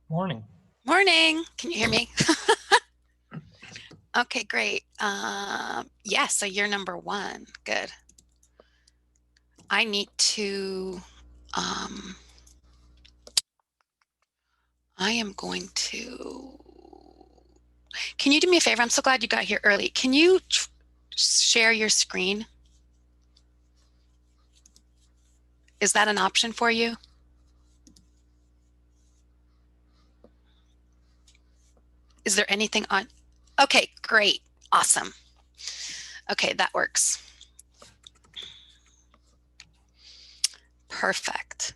Morning. Morning. Can you hear me? Okay, great. Yeah, so you're number one. Good. I need to, I am going to, can you do me a favor? I'm so glad you got here early. Can you share your screen? Is that an option for you? Is there anything on? Okay, great. Awesome. Okay, that works. Perfect.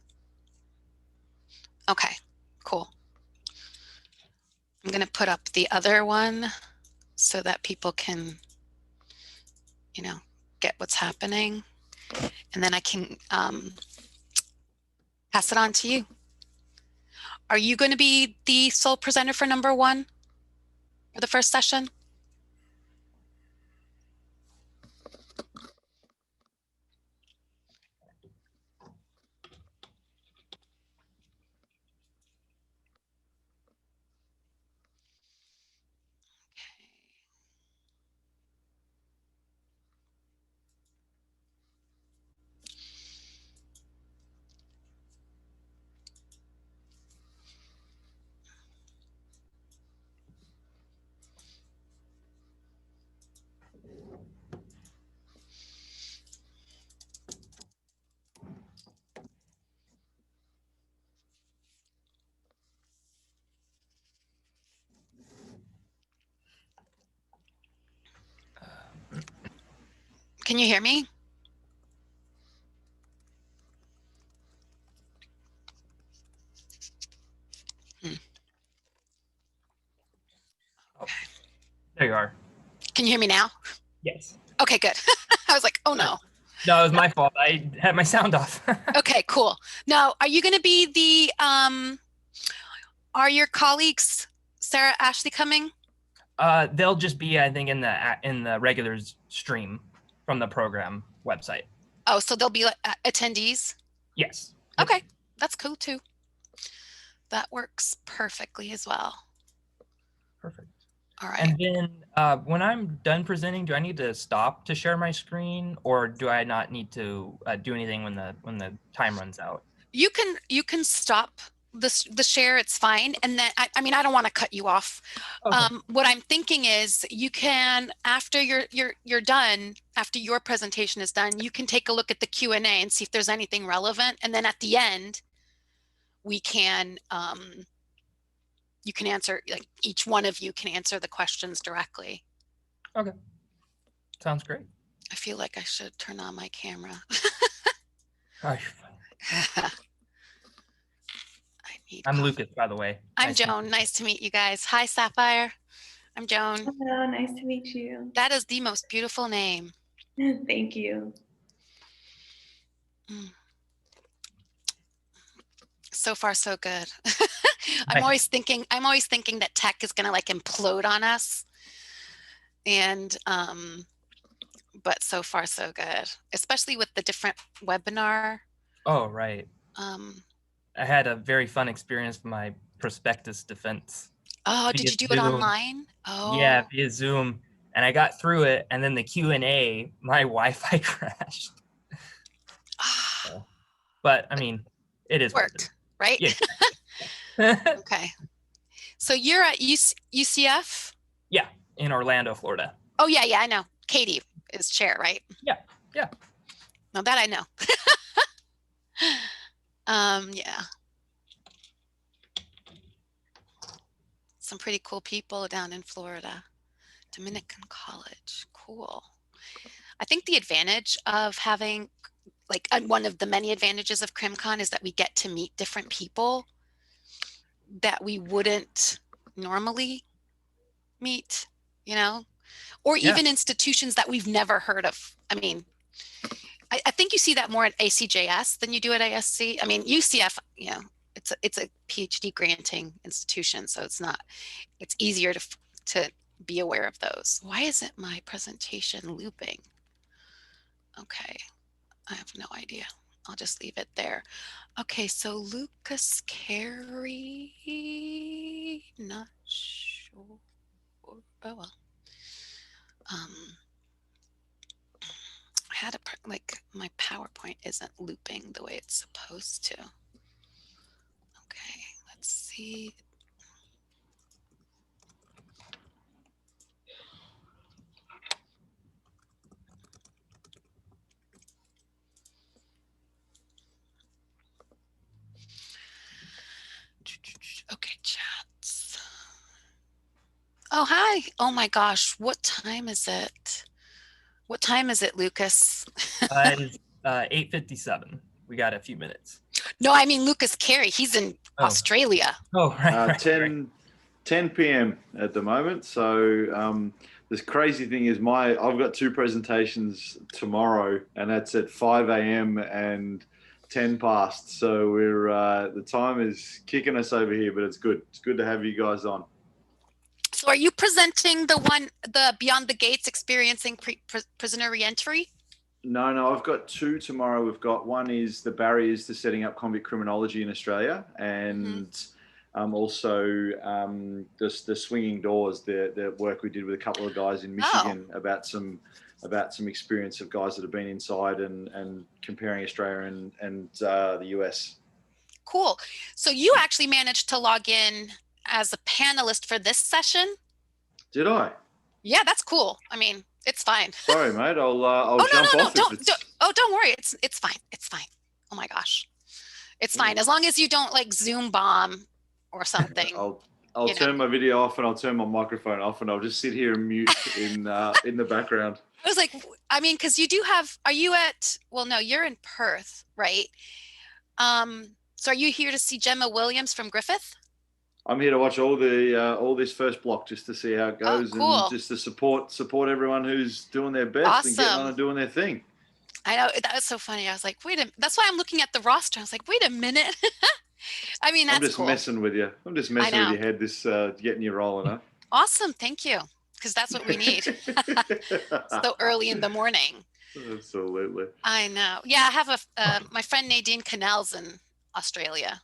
Okay, cool. I'm going to put up the other one so that people can, get what's happening. And then I can pass it on to you. Are you going to be the sole presenter for number one for the first session? Can you hear me? Oh, there you are. Can you hear me now? Yes. Okay, good. I was like, oh no. No, it was my fault. I had my sound off. Okay, cool. Now, are you going to be are your colleagues, Sara, Ashley, coming? They'll just be, I think, in the regular stream from the program website. Oh, so they'll be attendees? Yes. Okay, that's cool too. That works perfectly as well. Perfect. All right. And then when I'm done presenting, do I need to stop to share my screen, or do I not need to do anything when the time runs out? You can stop the share. It's fine. And then I mean, I don't want to cut you off. Okay. What I'm thinking is you can, after you're done, after your presentation is done, you can take a look at the Q&A and see if there's anything relevant. And then at the end, we can you can answer, like each one of you can answer the questions directly. Okay. Sounds great. I feel like I should turn on my camera. Oh, you're fine. I'm Lucas, by the way. I'm nice Joan. Nice to meet you guys. Hi, Sapphire. I'm Joan. Hello, nice to meet you. That is the most beautiful name. Thank you. So far, so good. I'm always thinking that tech is going to like implode on us. And, but so far, so good, especially with the different webinar. Oh, right. I had a very fun experience with my prospectus defense. Oh, did you do it online? Oh, yeah, via Zoom, and I got through it. And then the Q&A, my Wi-Fi crashed. But I mean, it is worked, right? Yeah. Okay. So you're at UCF? Yeah, in Orlando, Florida. Oh yeah, I know. Katie is chair, right? Yeah. No, that I know. Yeah. Some pretty cool people down in Florida. Dominican college. Cool. I think the advantage of having, like, one of the many advantages of CrimCon is that we get to meet different people that we wouldn't normally meet, or even institutions that we've never heard of. I mean, I think you see that more at ACJS than you do at ASC. I mean, UCF, it's a PhD granting institution, so it's easier to be aware of those. Why isn't my presentation looping? Okay, I have no idea. I'll just leave it there. Okay, so Lucas Carey, not sure. Oh well. I had like my PowerPoint isn't looping the way it's supposed to. Okay, let's see. Okay, chats. Oh, hi. Oh my gosh, what time is it? What time is it, Lucas? It is 8:57. We got a few minutes. No, I mean Lucas Carey. He's in Australia. Oh, right. 10 p.m. at the moment. So this crazy thing is I've got 2 presentations tomorrow, and that's at 5 a.m. and 10 past. So we're the time is kicking us over here, but it's good. It's good to have you guys on. So are you presenting the Beyond the Gates Experiencing Prisoner Reentry? No, I've got 2 tomorrow. We've got one is the barriers to setting up convict criminology in Australia, and also the swinging doors, the work we did with a couple of guys in Michigan about some experience of guys that have been inside and comparing Australia and the US. Cool. So you actually managed to log in as a panelist for this session? Did I? Yeah, that's cool. I mean, it's fine. Sorry, mate. I'll jump off. Don't worry. It's fine. It's fine. Oh my gosh, it's fine as long as you don't like Zoom bomb or something. I'll turn my video off and I'll turn my microphone off and I'll just sit here and mute in the background. I was like, I mean, because you do have. Are you at? Well, no, you're in Perth, right? So are you here to see Gemma Williams from Griffith? I'm here to watch all this first block just to see how it goes, and just to support everyone who's doing their best and getting on and doing their thing. I know, that was so funny. I was like, that's why I'm looking at the roster. I was like, wait a minute. I mean, that's I'm just messing with you. I'm just messing with your head, getting you rolling, huh? Awesome. Thank you. Because that's what we need. So early in the morning. Absolutely. I know. Yeah, I have my friend Nadine Cannell's in Australia.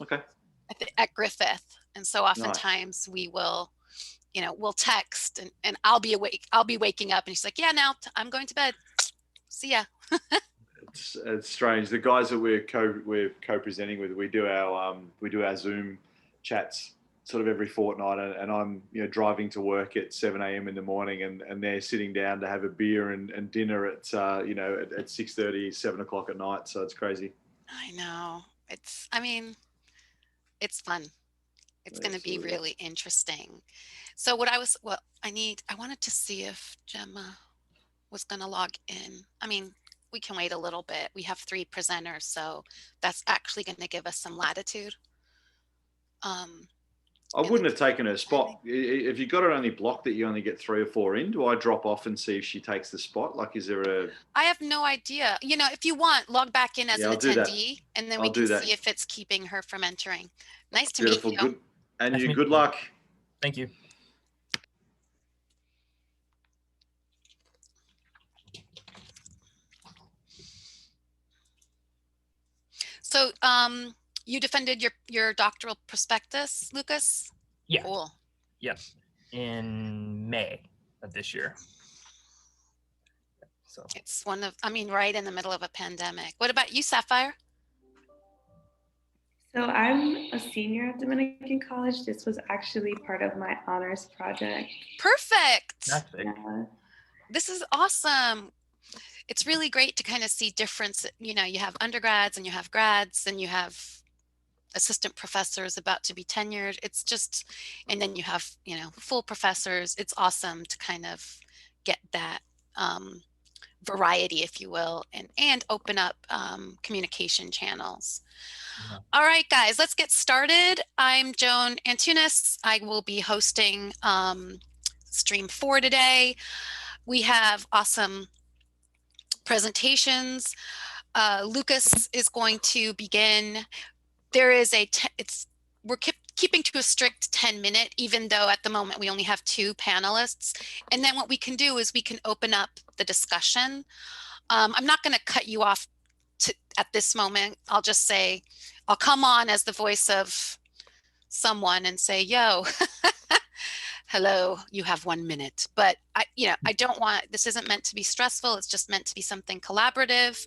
Okay. At Griffith. And so oftentimes we will, we'll text and I'll be awake. I'll be waking up and she's like, yeah, now I'm going to bed. See ya. It's strange. The guys that we're co-presenting with, we do our Zoom chats sort of every fortnight, and I'm driving to work at 7 a.m. in the morning, and they're sitting down to have a beer and dinner at 6:30, 7 o'clock at night. So it's crazy. I know. It's fun. It's going to be really interesting. So I wanted to see if Gemma was going to log in. I mean, we can wait a little bit. We have 3 presenters, so that's actually going to give us some latitude. I wouldn't have taken her spot. If you got it only blocked that you only get 3 or 4 in, do I drop off and see if she takes the spot? Like, is there a... I have no idea. If you want, log back in as an attendee, and then we can see if it's keeping her from entering. Nice to meet you. Good. And you, good luck. Thank you. So, you defended your doctoral prospectus, Lucas? Yeah. Cool. Yep. In May of this year. So it's right in the middle of a pandemic. What about you, Sapphire? So I'm a senior at Dominican College. This was actually part of my honors project. Perfect. Yeah. This is awesome. It's really great to kind of see difference. You have undergrads and you have grads and you have assistant professors about to be tenured. It's just, and then you have, full professors. It's awesome to kind of get that variety, if you will, and open up communication channels. Yeah. All right, guys, let's get started. I'm Joan Antunes. I will be hosting stream 4 today. We have awesome presentations. Lucas is going to begin. There is we're keeping to a strict 10-minute, even though at the moment we only have 2 panelists. And then what we can do is we can open up the discussion. I'm not going to cut you off at this moment, I'll just say, I'll come on as the voice of someone and say, yo, hello, you have 1 minute. But I don't want, this isn't meant to be stressful. It's just meant to be something collaborative.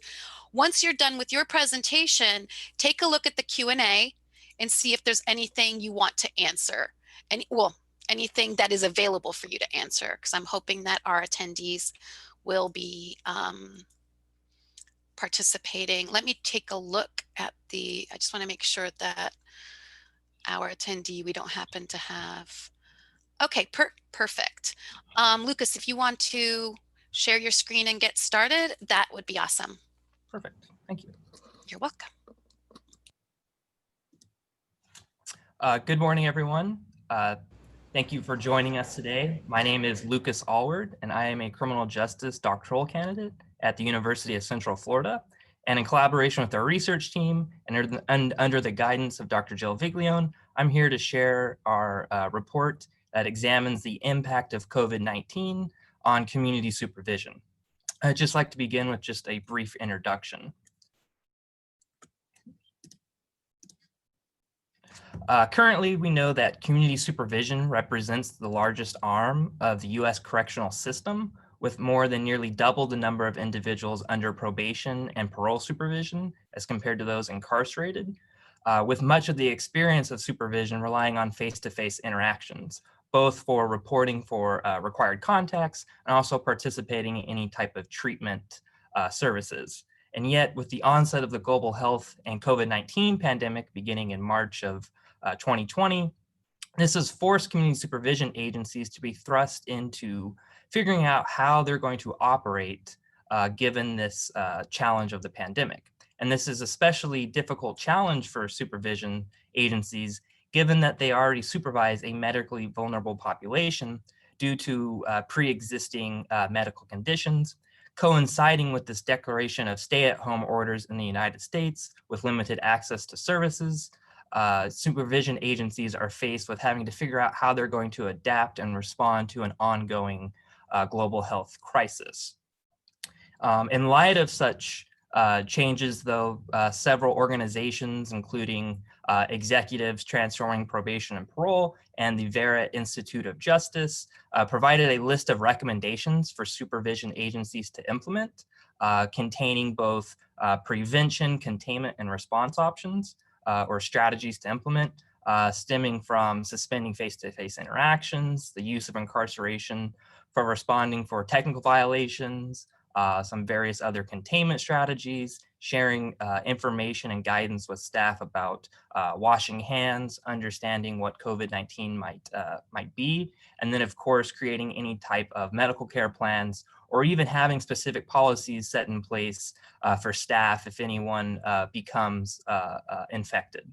Once you're done with your presentation, take a look at the Q&A and see if there's anything you want to answer. Anything that is available for you to answer, because I'm hoping that our attendees will be participating. Let me take a look at I just want to make sure that our attendee, we don't happen to have. Okay, perfect. Lucas, if you want to share your screen and get started, that would be awesome. Perfect. Thank you. You're welcome. Good morning, everyone. Thank you for joining us today. My name is Lucas Alward, and I am a criminal justice doctoral candidate at the University of Central Florida. And in collaboration with our research team and under the guidance of Dr. Jill Viglione, I'm here to share our report that examines the impact of COVID-19 on community supervision. I'd just like to begin with just a brief introduction. Currently, we know that community supervision represents the largest arm of the U.S. correctional system, with more than nearly double the number of individuals under probation and parole supervision as compared to those incarcerated, with much of the experience of supervision relying on face-to-face interactions, both for reporting for required contacts and also participating in any type of treatment services. And yet, with the onset of the global health and COVID-19 pandemic beginning in March of 2020, this has forced community supervision agencies to be thrust into figuring out how they're going to operate given this challenge of the pandemic. And this is especially difficult challenge for supervision agencies, given that they already supervise a medically vulnerable population due to pre-existing medical conditions, coinciding with this declaration of stay-at-home orders in the United States with limited access to services. Supervision agencies are faced with having to figure out how they're going to adapt and respond to an ongoing global health crisis. In light of such changes, though, several organizations, including Executives Transforming Probation and Parole and the Vera Institute of Justice, provided a list of recommendations for supervision agencies to implement, containing both prevention, containment, and response options, or strategies to implement, stemming from suspending face-to-face interactions, the use of incarceration for responding for technical violations, some various other containment strategies, sharing information and guidance with staff about washing hands, understanding what COVID-19 might be, and then of course creating any type of medical care plans or even having specific policies set in place for staff if anyone becomes infected.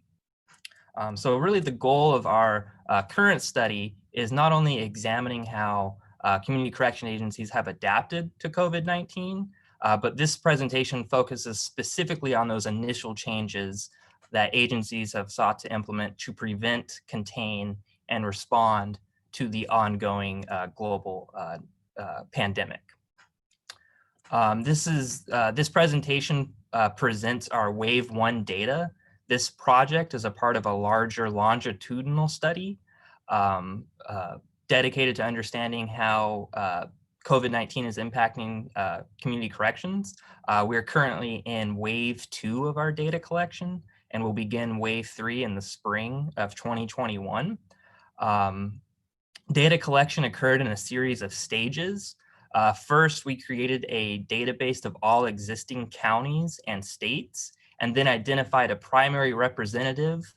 So really the goal of our current study is not only examining how community correction agencies have adapted to COVID-19, but this presentation focuses specifically on those initial changes that agencies have sought to implement to prevent, contain, and respond to the ongoing global pandemic. This presentation presents our Wave 1 data. This project is a part of a larger longitudinal study dedicated to understanding how COVID-19 is impacting community corrections. We're currently in Wave 2 of our data collection, and we'll begin Wave 3 in the spring of 2021. Data collection occurred in a series of stages. First, we created a database of all existing counties and states, and then identified a primary representative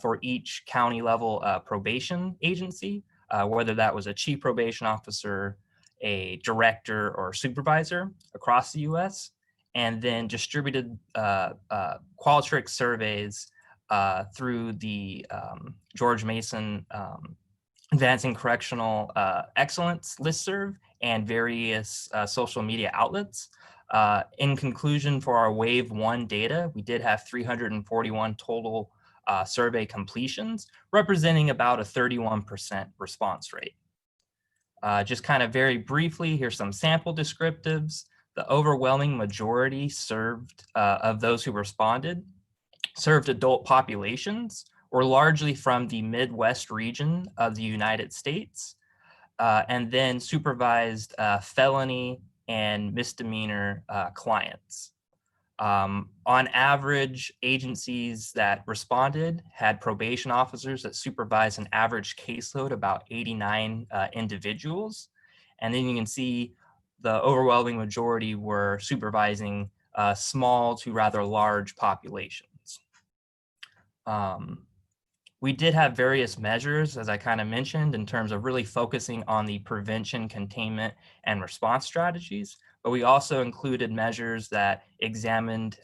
for each county level probation agency, whether that was a chief probation officer, a director, or supervisor across the US, and then distributed Qualtrics surveys through the George Mason Advancing Correctional Excellence listserv and various social media outlets. In conclusion, for our Wave 1 data, we did have 341 total survey completions, representing about a 31% response rate. Just kind of very briefly, here's some sample descriptives. the overwhelming majority of those who responded served adult populations, were largely from the Midwest region of the United States, and then supervised felony and misdemeanor clients. On average, agencies that responded had probation officers that supervised an average caseload about 89 individuals. And then you can see the overwhelming majority were supervising small to rather large populations. We did have various measures, as I kind of mentioned, in terms of really focusing on the prevention, containment, and response strategies. But we also included measures that examined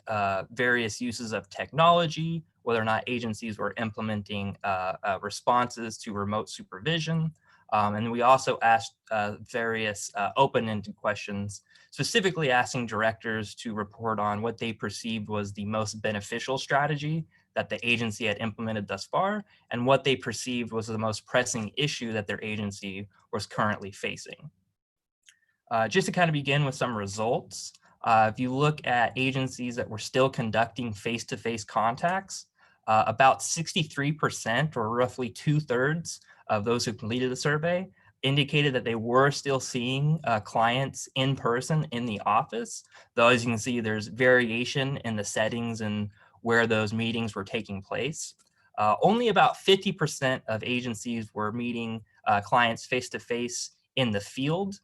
various uses of technology, whether or not agencies were implementing responses to remote supervision. And we also asked various open-ended questions, specifically asking directors to report on what they perceived was the most beneficial strategy that the agency had implemented thus far, and what they perceived was the most pressing issue that their agency was currently facing. Just to kind of begin with some results, if you look at agencies that were still conducting face-to-face contacts, about 63%, or roughly 2/3 of those who completed the survey, indicated that they were still seeing clients in person in the office, though as you can see, there's variation in the settings and where those meetings were taking place. Only about 50% of agencies were meeting clients face-to-face in the field,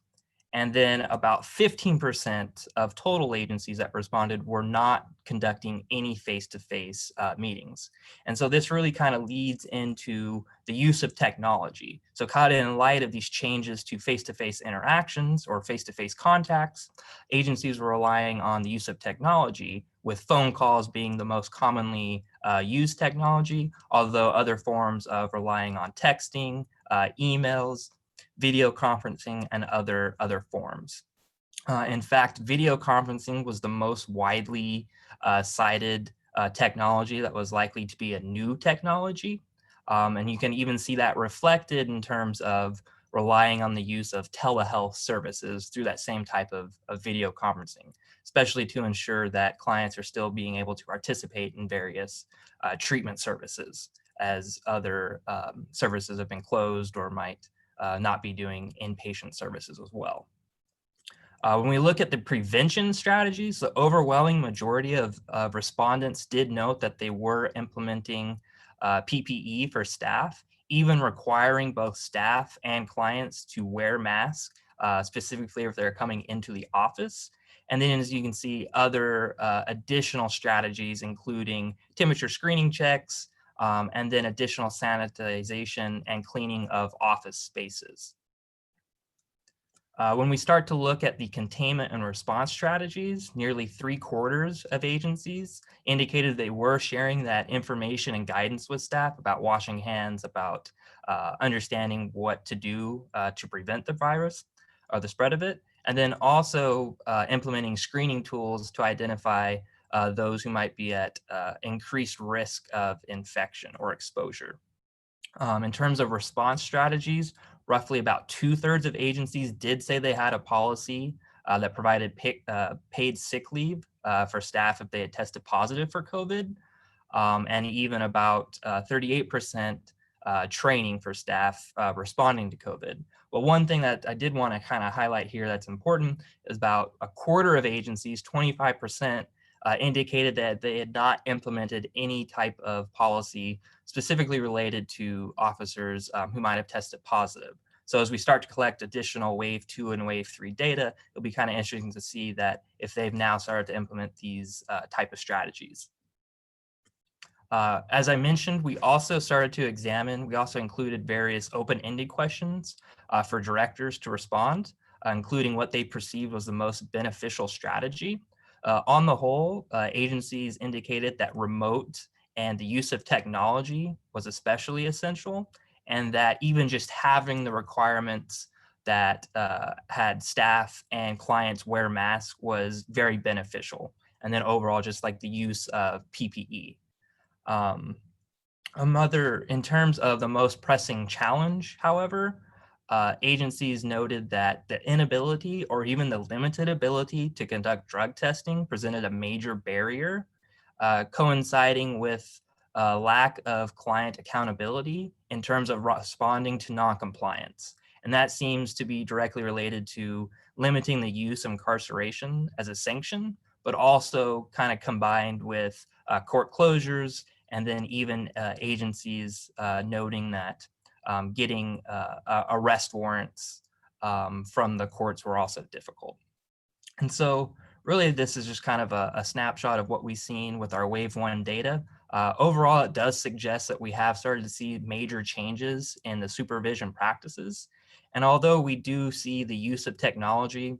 and then about 15% of total agencies that responded were not conducting any face-to-face meetings. And so this really kind of leads into the use of technology. So kind of in light of these changes to face-to-face interactions or face-to-face contacts, agencies were relying on the use of technology, with phone calls being the most commonly used technology, although other forms of relying on texting, emails, video conferencing, and other forms. In fact, video conferencing was the most widely cited technology that was likely to be a new technology. And you can even see that reflected in terms of relying on the use of telehealth services through that same type of video conferencing, especially to ensure that clients are still being able to participate in various treatment services, as other services have been closed or might not be doing inpatient services as well. When we look at the prevention strategies, the overwhelming majority of respondents did note that they were implementing PPE for staff, even requiring both staff and clients to wear masks, specifically if they're coming into the office. And then, as you can see, other additional strategies, including temperature screening checks, and then additional sanitization and cleaning of office spaces. When we start to look at the containment and response strategies, nearly 3/4 of agencies indicated they were sharing that information and guidance with staff about washing hands, about understanding what to do to prevent the virus or the spread of it, and then also implementing screening tools to identify those who might be at increased risk of infection or exposure. In terms of response strategies, roughly about 2/3 of agencies did say they had a policy that provided paid sick leave for staff if they had tested positive for COVID, and even about 38% training for staff responding to COVID. But one thing that I did want to kind of highlight here that's important is about 1/4 of agencies, 25%, indicated that they had not implemented any type of policy specifically related to officers who might have tested positive. So as we start to collect additional wave 2 and wave 3 data, it'll be kind of interesting to see that if they've now started to implement these type of strategies. As I mentioned, we also included various open-ended questions for directors to respond, including what they perceived was the most beneficial strategy. On the whole, agencies indicated that remote and the use of technology was especially essential, and that even just having the requirements that had staff and clients wear masks was very beneficial. And then overall, just like the use of PPE. In terms of the most pressing challenge, however, agencies noted that the inability or even the limited ability to conduct drug testing presented a major barrier, coinciding with a lack of client accountability in terms of responding to noncompliance. And that seems to be directly related to limiting the use of incarceration as a sanction, but also kind of combined with court closures, and then even agencies noting that getting arrest warrants from the courts were also difficult. And so really this is just kind of a snapshot of what we've seen with our Wave 1 data. Overall, it does suggest that we have started to see major changes in the supervision practices. And although we do see the use of technology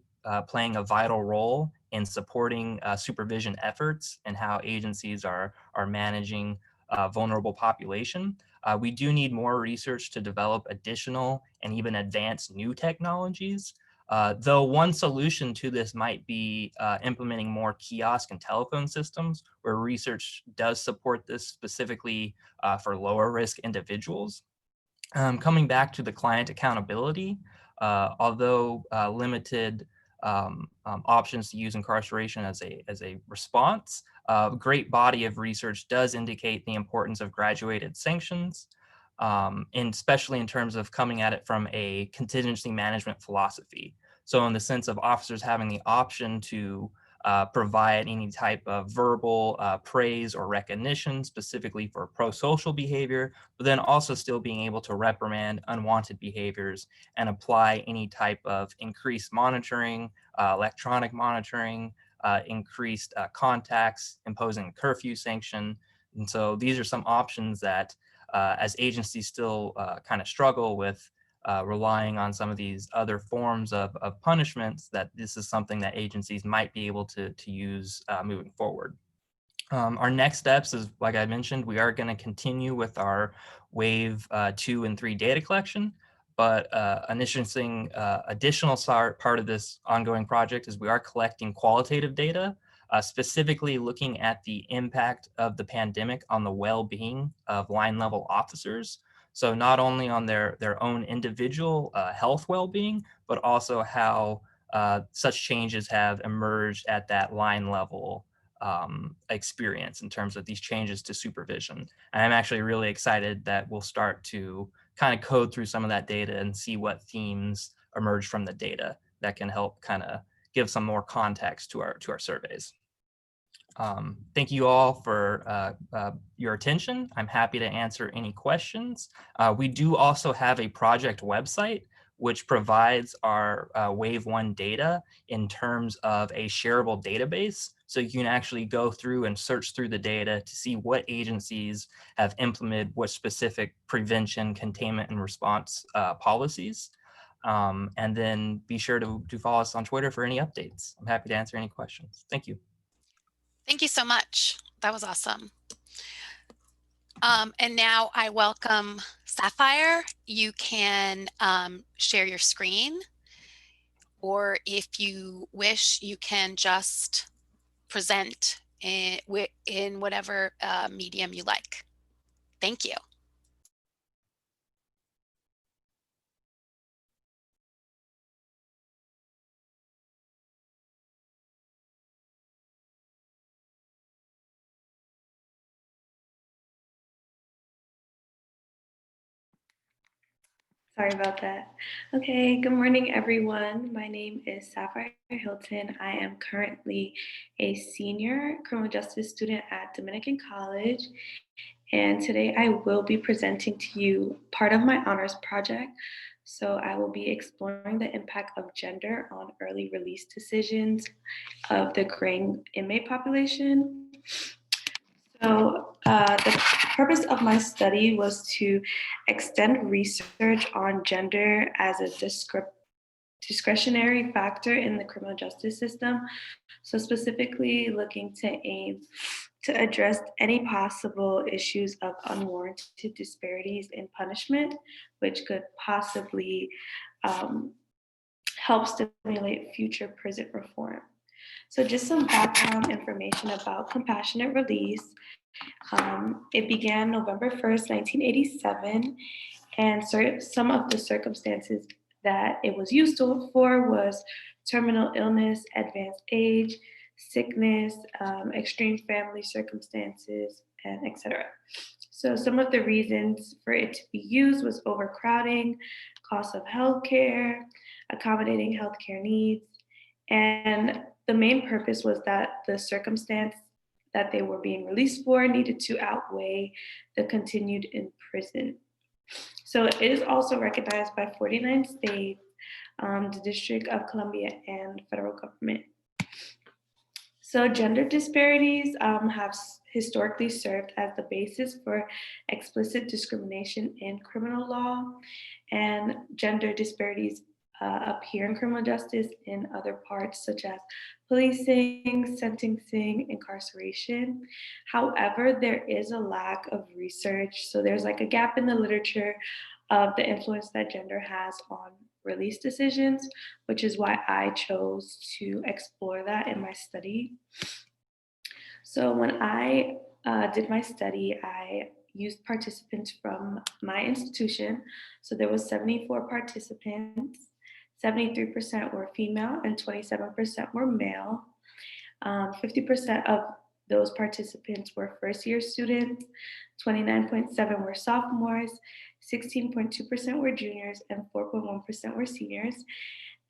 playing a vital role in supporting supervision efforts and how agencies are managing vulnerable population, we do need more research to develop additional and even advanced new technologies. Though one solution to this might be implementing more kiosk and telephone systems, where research does support this specifically for lower risk individuals. Coming back to the client accountability, although limited options to use incarceration as a response, a great body of research does indicate the importance of graduated sanctions, and especially in terms of coming at it from a contingency management philosophy. So in the sense of officers having the option to provide any type of verbal praise or recognition specifically for pro-social behavior, but then also still being able to reprimand unwanted behaviors and apply any type of increased monitoring, electronic monitoring, increased contacts, imposing curfew sanction. And so these are some options that as agencies still kind of struggle with relying on some of these other forms of punishments, that this is something that agencies might be able to use moving forward. Our next steps is, like I mentioned, we are going to continue with our Wave 2 and 3 data collection, but an interesting additional part of this ongoing project is we are collecting qualitative data, specifically looking at the impact of the pandemic on the well-being of line level officers. So not only on their own individual health well-being, but also how such changes have emerged at that line level experience in terms of these changes to supervision. And I'm actually really excited that we'll start to kind of code through some of that data and see what themes emerge from the data that can help kind of give some more context to our surveys. Thank you all for your attention. I'm happy to answer any questions. We do also have a project website which provides our Wave 1 data in terms of a shareable database. So you can actually go through and search through the data to see what agencies have implemented what specific prevention, containment, and response policies. And then be sure to follow us on Twitter for any updates. I'm happy to answer any questions. Thank you. Thank you so much. That was awesome. And now I welcome Sapphire. You can share your screen, or if you wish, you can just present in whatever medium you like. Thank you. Sorry about that. Okay, good morning, everyone. My name is Sapphire Hilton. I am currently a senior criminal justice student at Dominican College. And today I will be presenting to you part of my honors project. So I will be exploring the impact of gender on early release decisions of the graying inmate population. So the purpose of my study was to extend research on gender as a discretionary factor in the criminal justice system. So specifically looking to aim to address any possible issues of unwarranted disparities in punishment, which could possibly help stimulate future prison reform. So just some background information about compassionate release. It began November 1st, 1987, and some of the circumstances that it was used for was terminal illness, advanced age, sickness, extreme family circumstances, and etc. So some of the reasons for it to be used was overcrowding, cost of healthcare, accommodating healthcare needs, and the main purpose was that the circumstance that they were being released for needed to outweigh the continued imprisonment. So it is also recognized by 49 states, the District of Columbia, and federal government. So gender disparities have historically served as the basis for explicit discrimination in criminal law, and gender disparities appear in criminal justice in other parts such as policing, sentencing, incarceration. However, there is a lack of research. So there's like a gap in the literature of the influence that gender has on release decisions, which is why I chose to explore that in my study. So when I did my study, I used participants from my institution. So there was 74 participants, 73% were female and 27% were male. 50% of those participants were first-year students, 29.7% were sophomores, 16.2% were juniors, and 4.1% were seniors.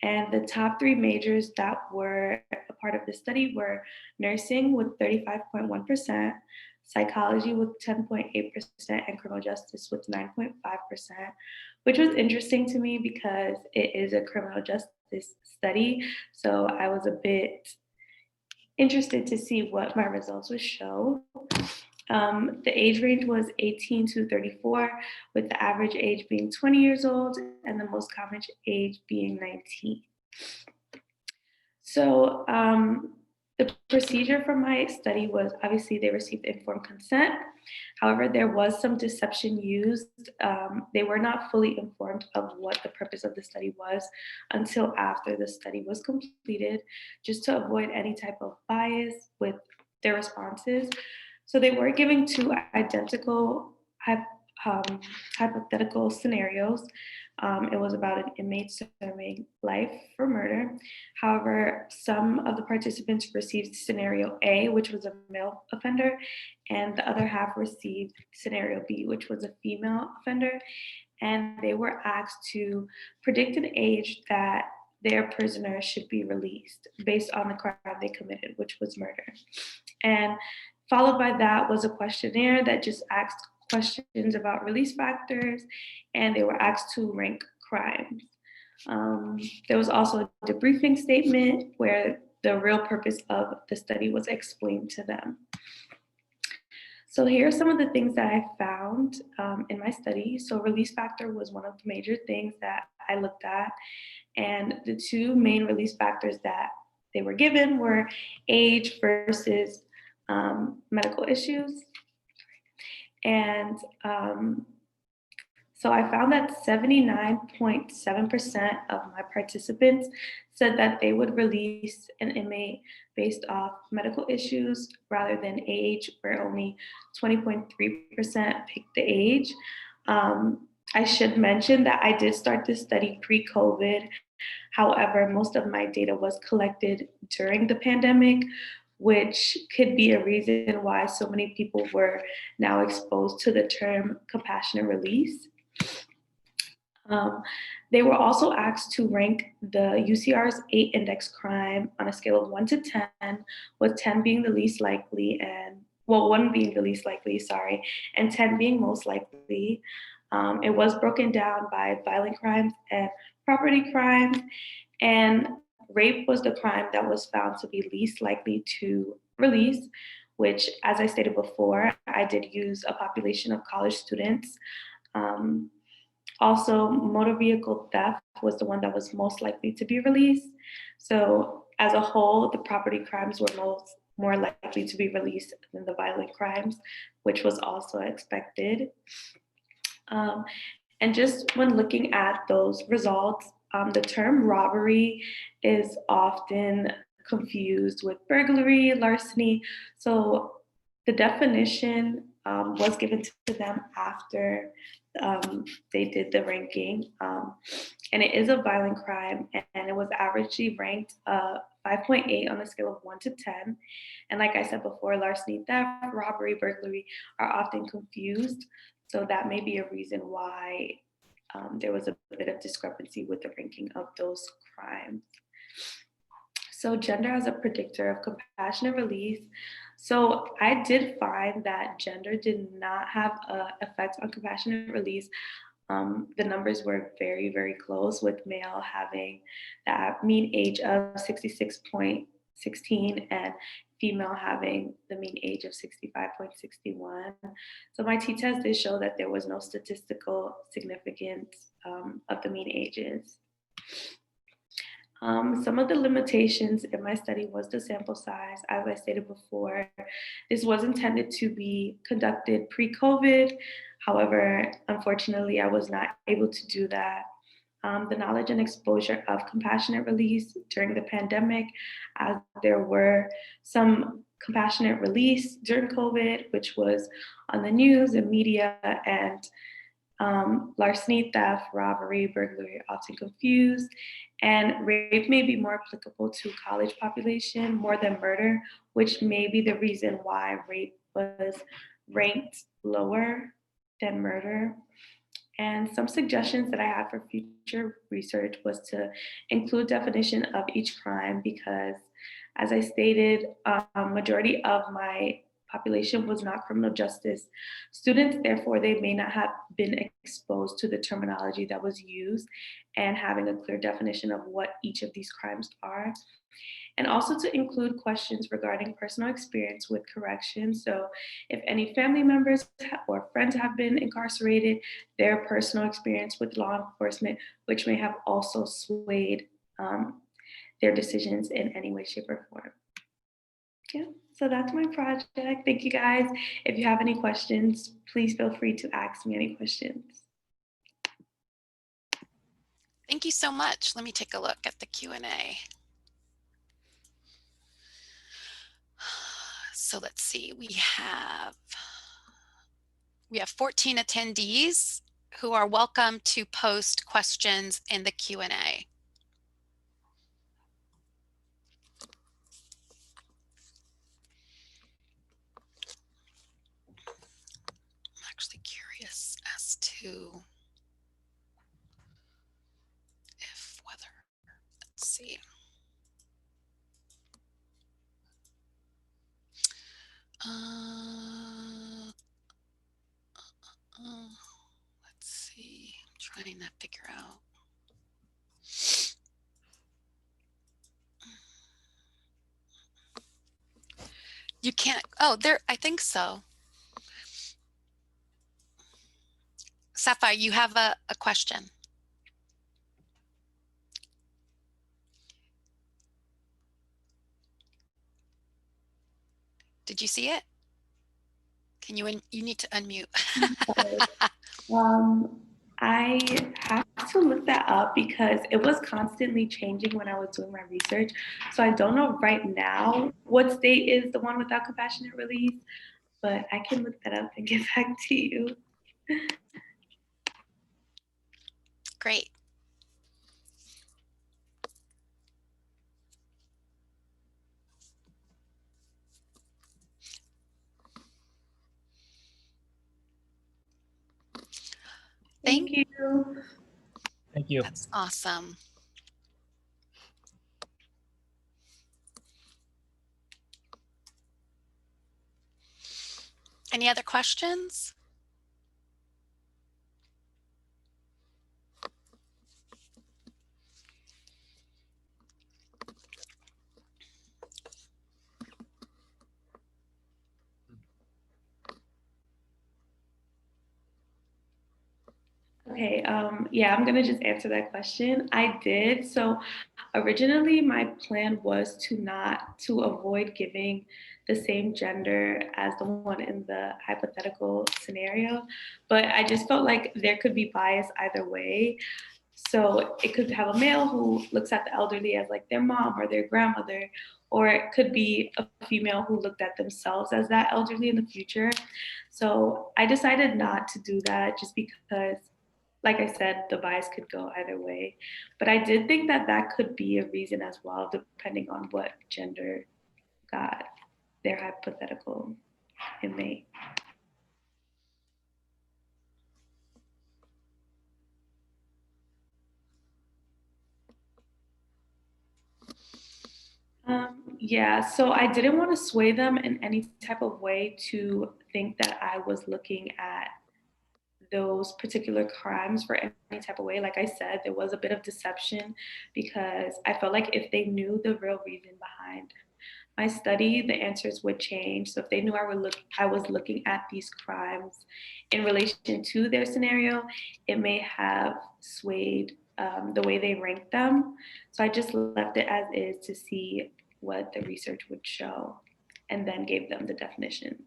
And the top three majors that were a part of the study were nursing with 35.1%, psychology with 10.8%, and criminal justice with 9.5%, which was interesting to me because it is a criminal justice study. So I was a bit interested to see what my results would show. The age range was 18 to 34, with the average age being 20 years old and the most common age being 19. So the procedure for my study was obviously they received informed consent. However, there was some deception used. They were not fully informed of what the purpose of the study was until after the study was completed, just to avoid any type of bias with their responses. So they were giving two identical hypothetical scenarios. It was about an inmate serving life for murder. However, some of the participants received scenario A, which was a male offender, and the other half received scenario B, which was a female offender. And they were asked to predict an age that their prisoner should be released based on the crime they committed, which was murder. And followed by that was a questionnaire that just asked questions about release factors, and they were asked to rank crimes. There was also a debriefing statement where the real purpose of the study was explained to them. So here are some of the things that I found in my study. So release factor was one of the major things that I looked at, and the two main release factors that they were given were age versus medical issues. And so I found that 79.7% of my participants said that they would release an inmate based off medical issues rather than age, where only 20.3% picked the age. I should mention that I did start this study pre-COVID. However, most of my data was collected during the pandemic, which could be a reason why so many people were now exposed to the term compassionate release. They were also asked to rank the UCR's 8 index crime on a scale of 1 to 10, with 10 being the least likely and, well, 1 being the least likely, sorry, and 10 being most likely. It was broken down by violent crimes and property crimes, and rape was the crime that was found to be least likely to release, which, as I stated before, I did use a population of college students. Also, motor vehicle theft was the one that was most likely to be released. So as a whole, the property crimes were more likely to be released than the violent crimes, which was also expected. And just when looking at those results, the term robbery is often confused with burglary, larceny. So the definition was given to them after they did the ranking. And it is a violent crime, and it was averagely ranked 5.8 on a scale of 1 to 10. And like I said before, larceny, theft, robbery, burglary are often confused. So that may be a reason why there was a bit of discrepancy with the ranking of those crimes. So gender as a predictor of compassionate release. So I did find that gender did not have an effect on compassionate release. The numbers were very, very close, with male having that mean age of 66.16 and female having the mean age of 65.61. So my t-test did show that there was no statistical significance of the mean ages. Some of the limitations in my study was the sample size. As I stated before, this was intended to be conducted pre-COVID. However, unfortunately, I was not able to do that. The knowledge and exposure of compassionate release during the pandemic, as there were some compassionate release during COVID, which was on the news and media, and larceny, theft, robbery, burglary are often confused, and rape may be more applicable to college population more than murder, which may be the reason why rape was ranked lower than murder. And some suggestions that I had for future research was to include definition of each crime, because as I stated, majority of my population was not criminal justice students, therefore they may not have been exposed to the terminology that was used and having a clear definition of what each of these crimes are. And also to include questions regarding personal experience with correction. So if any family members or friends have been incarcerated, their personal experience with law enforcement, which may have also swayed their decisions in any way, shape, or form. Yeah, so that's my project. Thank you guys. If you have any questions, please feel free to ask me any questions. Thank you so much. Let me take a look at the Q&A. So let's see, we have 14 attendees who are welcome to post questions in the Q&A. I'm actually curious as to let's see. Let's see, I'm trying to figure out. You can't, oh, there, I think so. Sapphire, you have a question. Did you see it? Can you need to unmute. I have to look that up because it was constantly changing when I was doing my research. So I don't know right now what state is the one without compassionate release, but I can look that up and get back to you. Great. Thank you. Thank you. That's awesome. Any other questions? Okay, yeah, I'm gonna just answer that question. I did. So originally my plan was to avoid giving the same gender as the one in the hypothetical scenario, but I just felt like there could be bias either way. So it could have a male who looks at the elderly as like their mom or their grandmother, or it could be a female who looked at themselves as that elderly in the future. So I decided not to do that just because, like I said, the bias could go either way. But I did think that that could be a reason as well, depending on what gender got their hypothetical inmate. Yeah, so I didn't want to sway them in any type of way to think that I was looking at those particular crimes for any type of way. Like I said, there was a bit of deception because I felt like if they knew the real reason behind my study, the answers would change. So if they knew I was looking at these crimes in relation to their scenario, it may have swayed the way they ranked them. So I just left it as is to see what the research would show and then gave them the definition.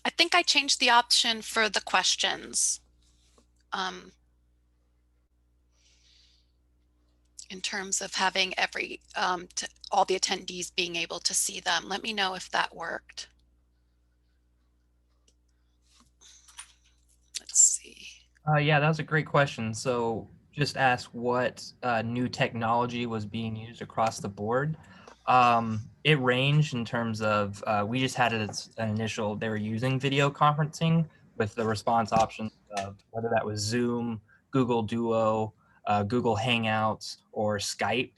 I think I changed the option for the questions. In terms of having all the attendees being able to see them. Let me know if that worked. Let's see. Yeah, that was a great question. So just ask what new technology was being used across the board. It ranged in terms of, we just had it as an initial, they were using video conferencing with the response options of whether that was Zoom, Google Duo, Google Hangouts, or Skype.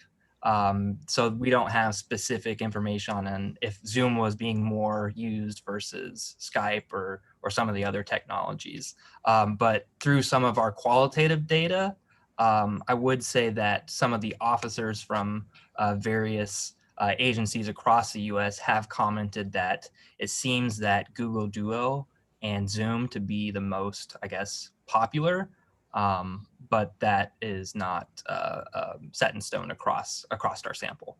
So we don't have specific information on if Zoom was being more used versus Skype or some of the other technologies. But through some of our qualitative data, I would say that some of the officers from various agencies across the US have commented that it seems that Google Duo and Zoom to be the most, I guess, popular, but that is not set in stone across our sample.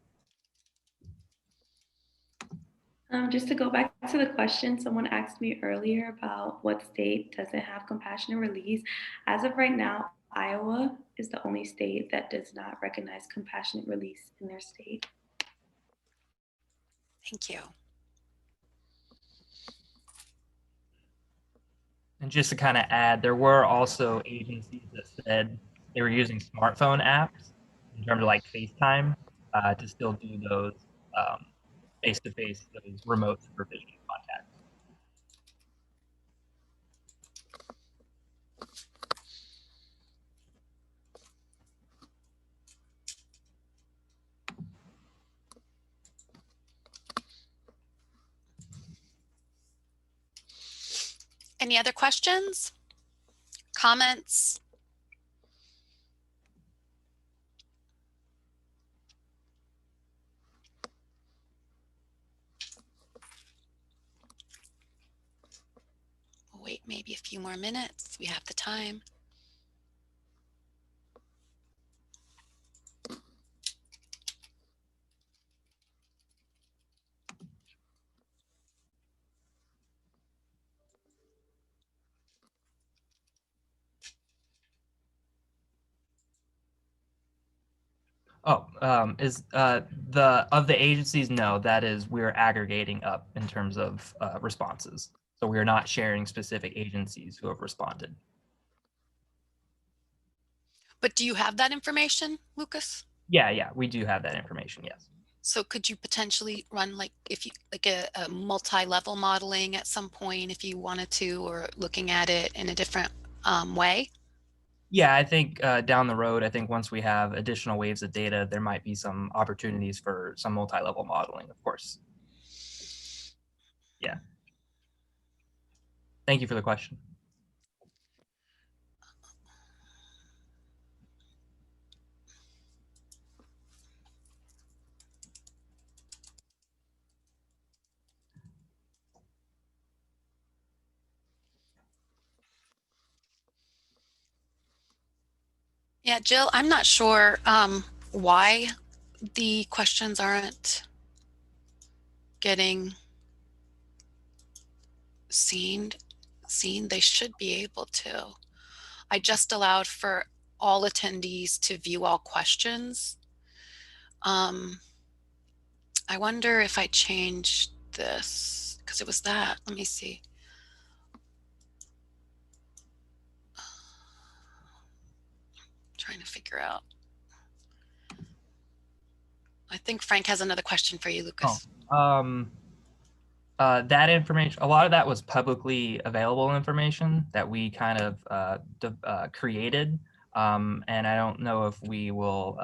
Just to go back to the question, someone asked me earlier about what state doesn't have compassionate release. As of right now, Iowa is the only state that does not recognize compassionate release in their state. Thank you. And just to kind of add, there were also agencies that said they were using smartphone apps in terms of like FaceTime to still do those face-to-face, those remote supervision contacts. Any other questions? Comments? We'll wait maybe a few more minutes. We have the time. Is of the agencies? No, that is we're aggregating up in terms of responses. So we're not sharing specific agencies who have responded. But do you have that information, Lucas? Yeah, we do have that information, yes. So could you potentially run like a multi-level modeling at some point if you wanted to, or looking at it in a different way? Yeah, I think down the road, I think once we have additional waves of data, there might be some opportunities for some multi-level modeling, of course. Yeah. Thank you for the question. Yeah, Jill, I'm not sure why the questions aren't getting seen. They should be able to. I just allowed for all attendees to view all questions. I wonder if I changed this, because it was that. Let me see. Trying to figure out. I think Frank has another question for you, Lucas. That information, a lot of that was publicly available information that we kind of created, and I don't know if we will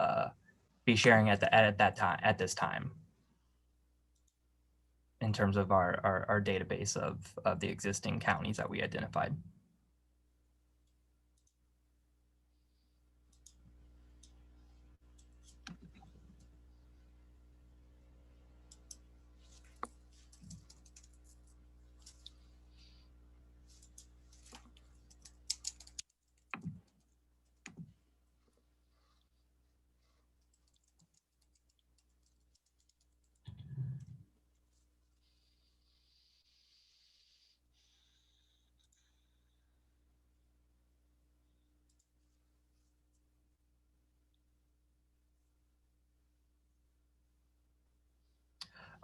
be sharing at this time in terms of our database of the existing counties that we identified.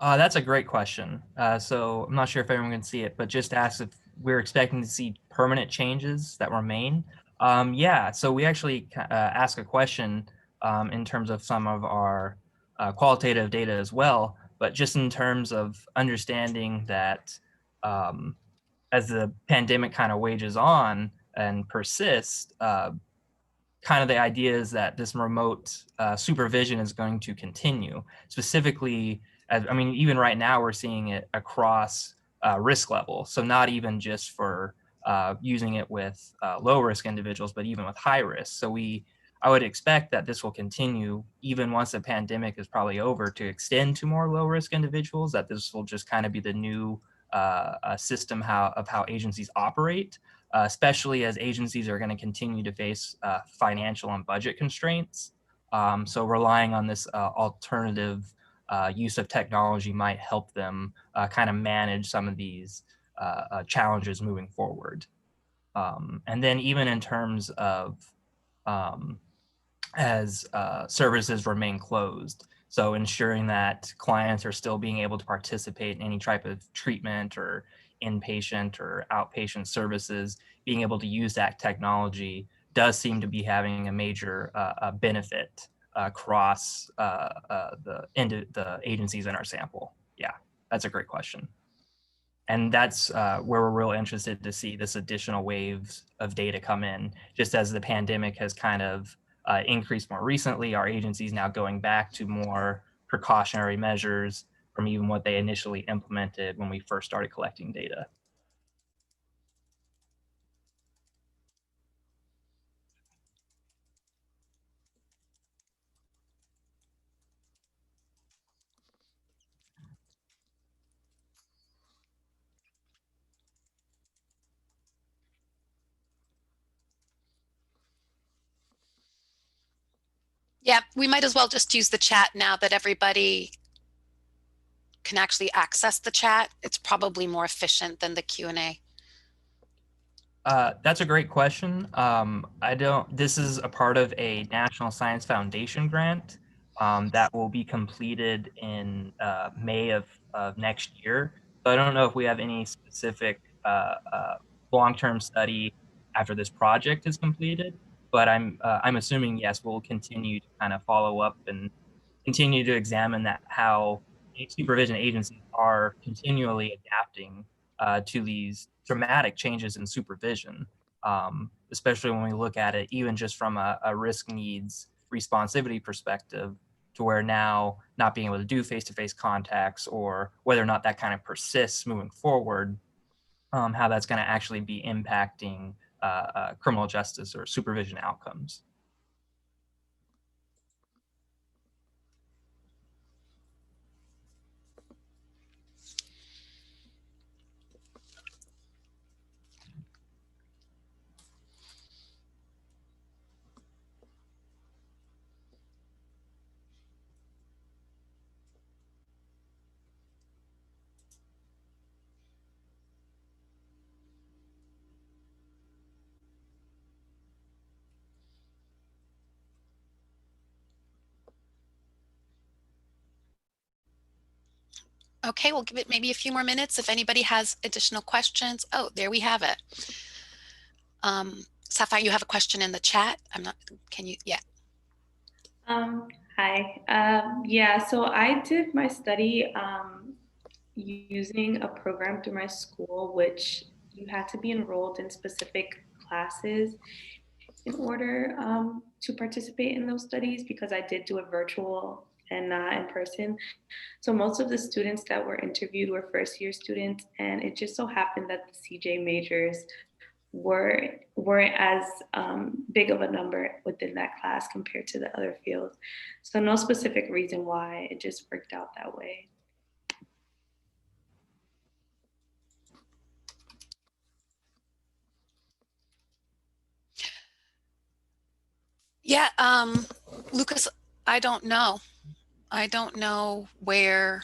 That's a great question. So I'm not sure if everyone can see it, but just asked if we're expecting to see permanent changes that remain. Yeah, so we actually ask a question in terms of some of our qualitative data as well, but just in terms of understanding that as the pandemic kind of wages on and persists, kind of the idea is that this remote supervision is going to continue. Specifically, I mean, even right now we're seeing it across risk level. So not even just for using it with low risk individuals, but even with high risk. So I would expect that this will continue even once the pandemic is probably over to extend to more low risk individuals, that this will just kind of be the new system of how agencies operate. Especially as agencies are going to continue to face financial and budget constraints. So relying on this alternative use of technology might help them kind of manage some of these challenges moving forward. And then even in terms of as services remain closed, so ensuring that clients are still being able to participate in any type of treatment or inpatient or outpatient services, being able to use that technology does seem to be having a major benefit across the agencies in our sample. Yeah, that's a great question. And that's where we're real interested to see this additional waves of data come in, just as the pandemic has kind of increased more recently. Our agencies now going back to more precautionary measures from even what they initially implemented when we first started collecting data. Yeah, we might as well just use the chat now that everybody can actually access the chat. It's probably more efficient than the Q&A. That's a great question. This is a part of a National Science Foundation grant that will be completed in May of next year. So I don't know if we have any specific long-term study after this project is completed, but I'm assuming, yes, we'll continue to kind of follow up and continue to examine how supervision agencies are continually adapting to these dramatic changes in supervision, especially when we look at it even just from a risk needs responsivity perspective, to where now not being able to do face-to-face contacts, or whether or not that kind of persists moving forward, how that's going to actually be impacting criminal justice or supervision outcomes. Okay, we'll give it maybe a few more minutes if anybody has additional questions. Oh, there we have it. Sapphire, you have a question in the chat. Can you, yeah. Hi. Yeah, so I did my study using a program through my school, which you had to be enrolled in specific classes in order to participate in those studies, because I did do it virtual and not in person. So most of the students that were interviewed were first year students, and it just so happened that the CJ majors weren't as big of a number within that class compared to the other fields. So no specific reason why, it just worked out that way. Yeah, Lucas, I don't know. I don't know where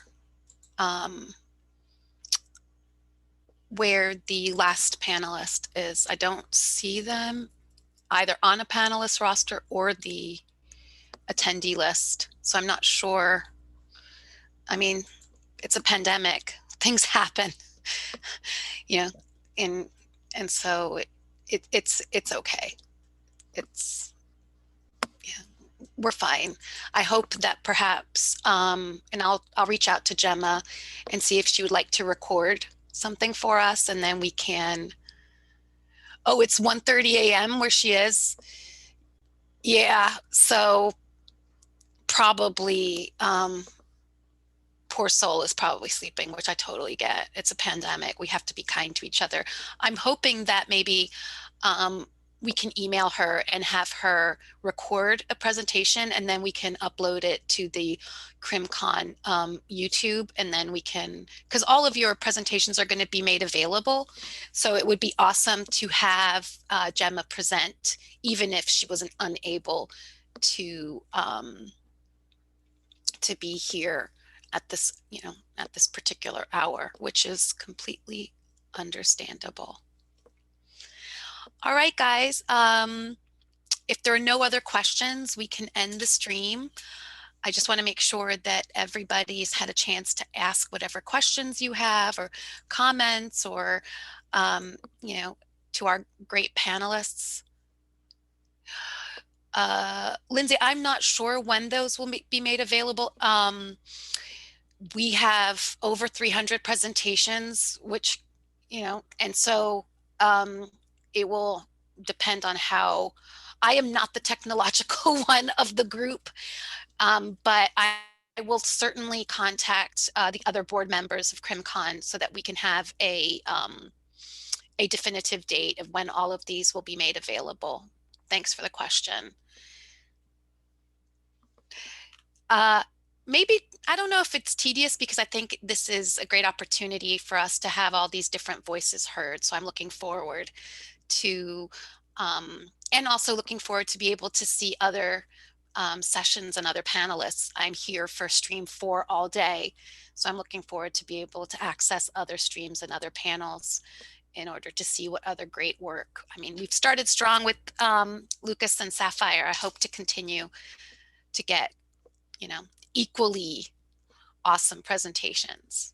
the last panelist is. I don't see them either on a panelist roster or the attendee list. So I'm not sure. I mean, it's a pandemic. Things happen, you know, and so it's okay. It's, yeah, we're fine. I hope that perhaps, and I'll reach out to Gemma and see if she would like to record something for us, and then we can. Oh, it's 1:30 a.m. where she is. Yeah, so probably poor soul is probably sleeping, which I totally get. It's a pandemic. We have to be kind to each other. I'm hoping that maybe we can email her and have her record a presentation, and then we can upload it to the CrimCon YouTube, and then we can, because all of your presentations are going to be made available. So it would be awesome to have Gemma present, even if she wasn't unable to be here at this, at this particular hour, which is completely understandable. All right, guys. If there are no other questions, we can end the stream. I just want to make sure that everybody's had a chance to ask whatever questions you have or comments, or, to our great panelists. Lindsay, I'm not sure when those will be made available. We have over 300 presentations, which, and so it will depend on how. I am not the technological one of the group, but I will certainly contact the other board members of CrimCon so that we can have a definitive date of when all of these will be made available. Thanks for the question. Maybe, I don't know if it's tedious, because I think this is a great opportunity for us to have all these different voices heard. So I'm looking forward to, and also looking forward to be able to see other sessions and other panelists. I'm here for stream 4 all day. So I'm looking forward to be able to access other streams and other panels in order to see what other great work. I mean, we've started strong with Lucas and Sapphire. I hope to continue to get, equally awesome presentations.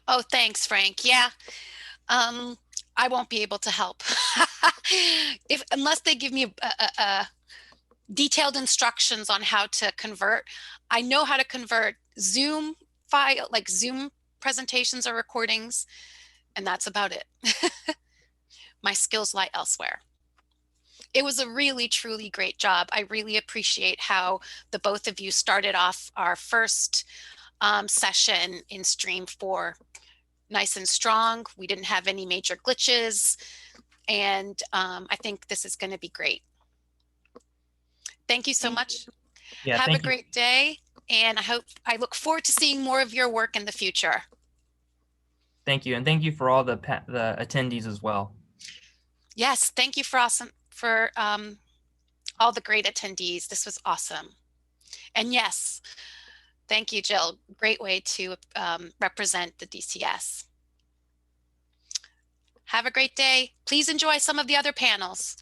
Oh, thanks, Frank. Yeah, I won't be able to help unless they give me detailed instructions on how to convert. I know how to convert Zoom file, like Zoom presentations or recordings, and that's about it. My skills lie elsewhere. It was a really, truly great job. I really appreciate how the both of you started off our first session in stream 4 nice and strong. We didn't have any major glitches, and I think this is going to be great. Thank you so much. Yeah, have a great day, and I look forward to seeing more of your work in the future. Thank you, and thank you for all the attendees as well. Yes, thank you for all the great attendees. This was awesome. And yes, thank you, Jill. Great way to represent the DCS. Have a great day. Please enjoy some of the other panels.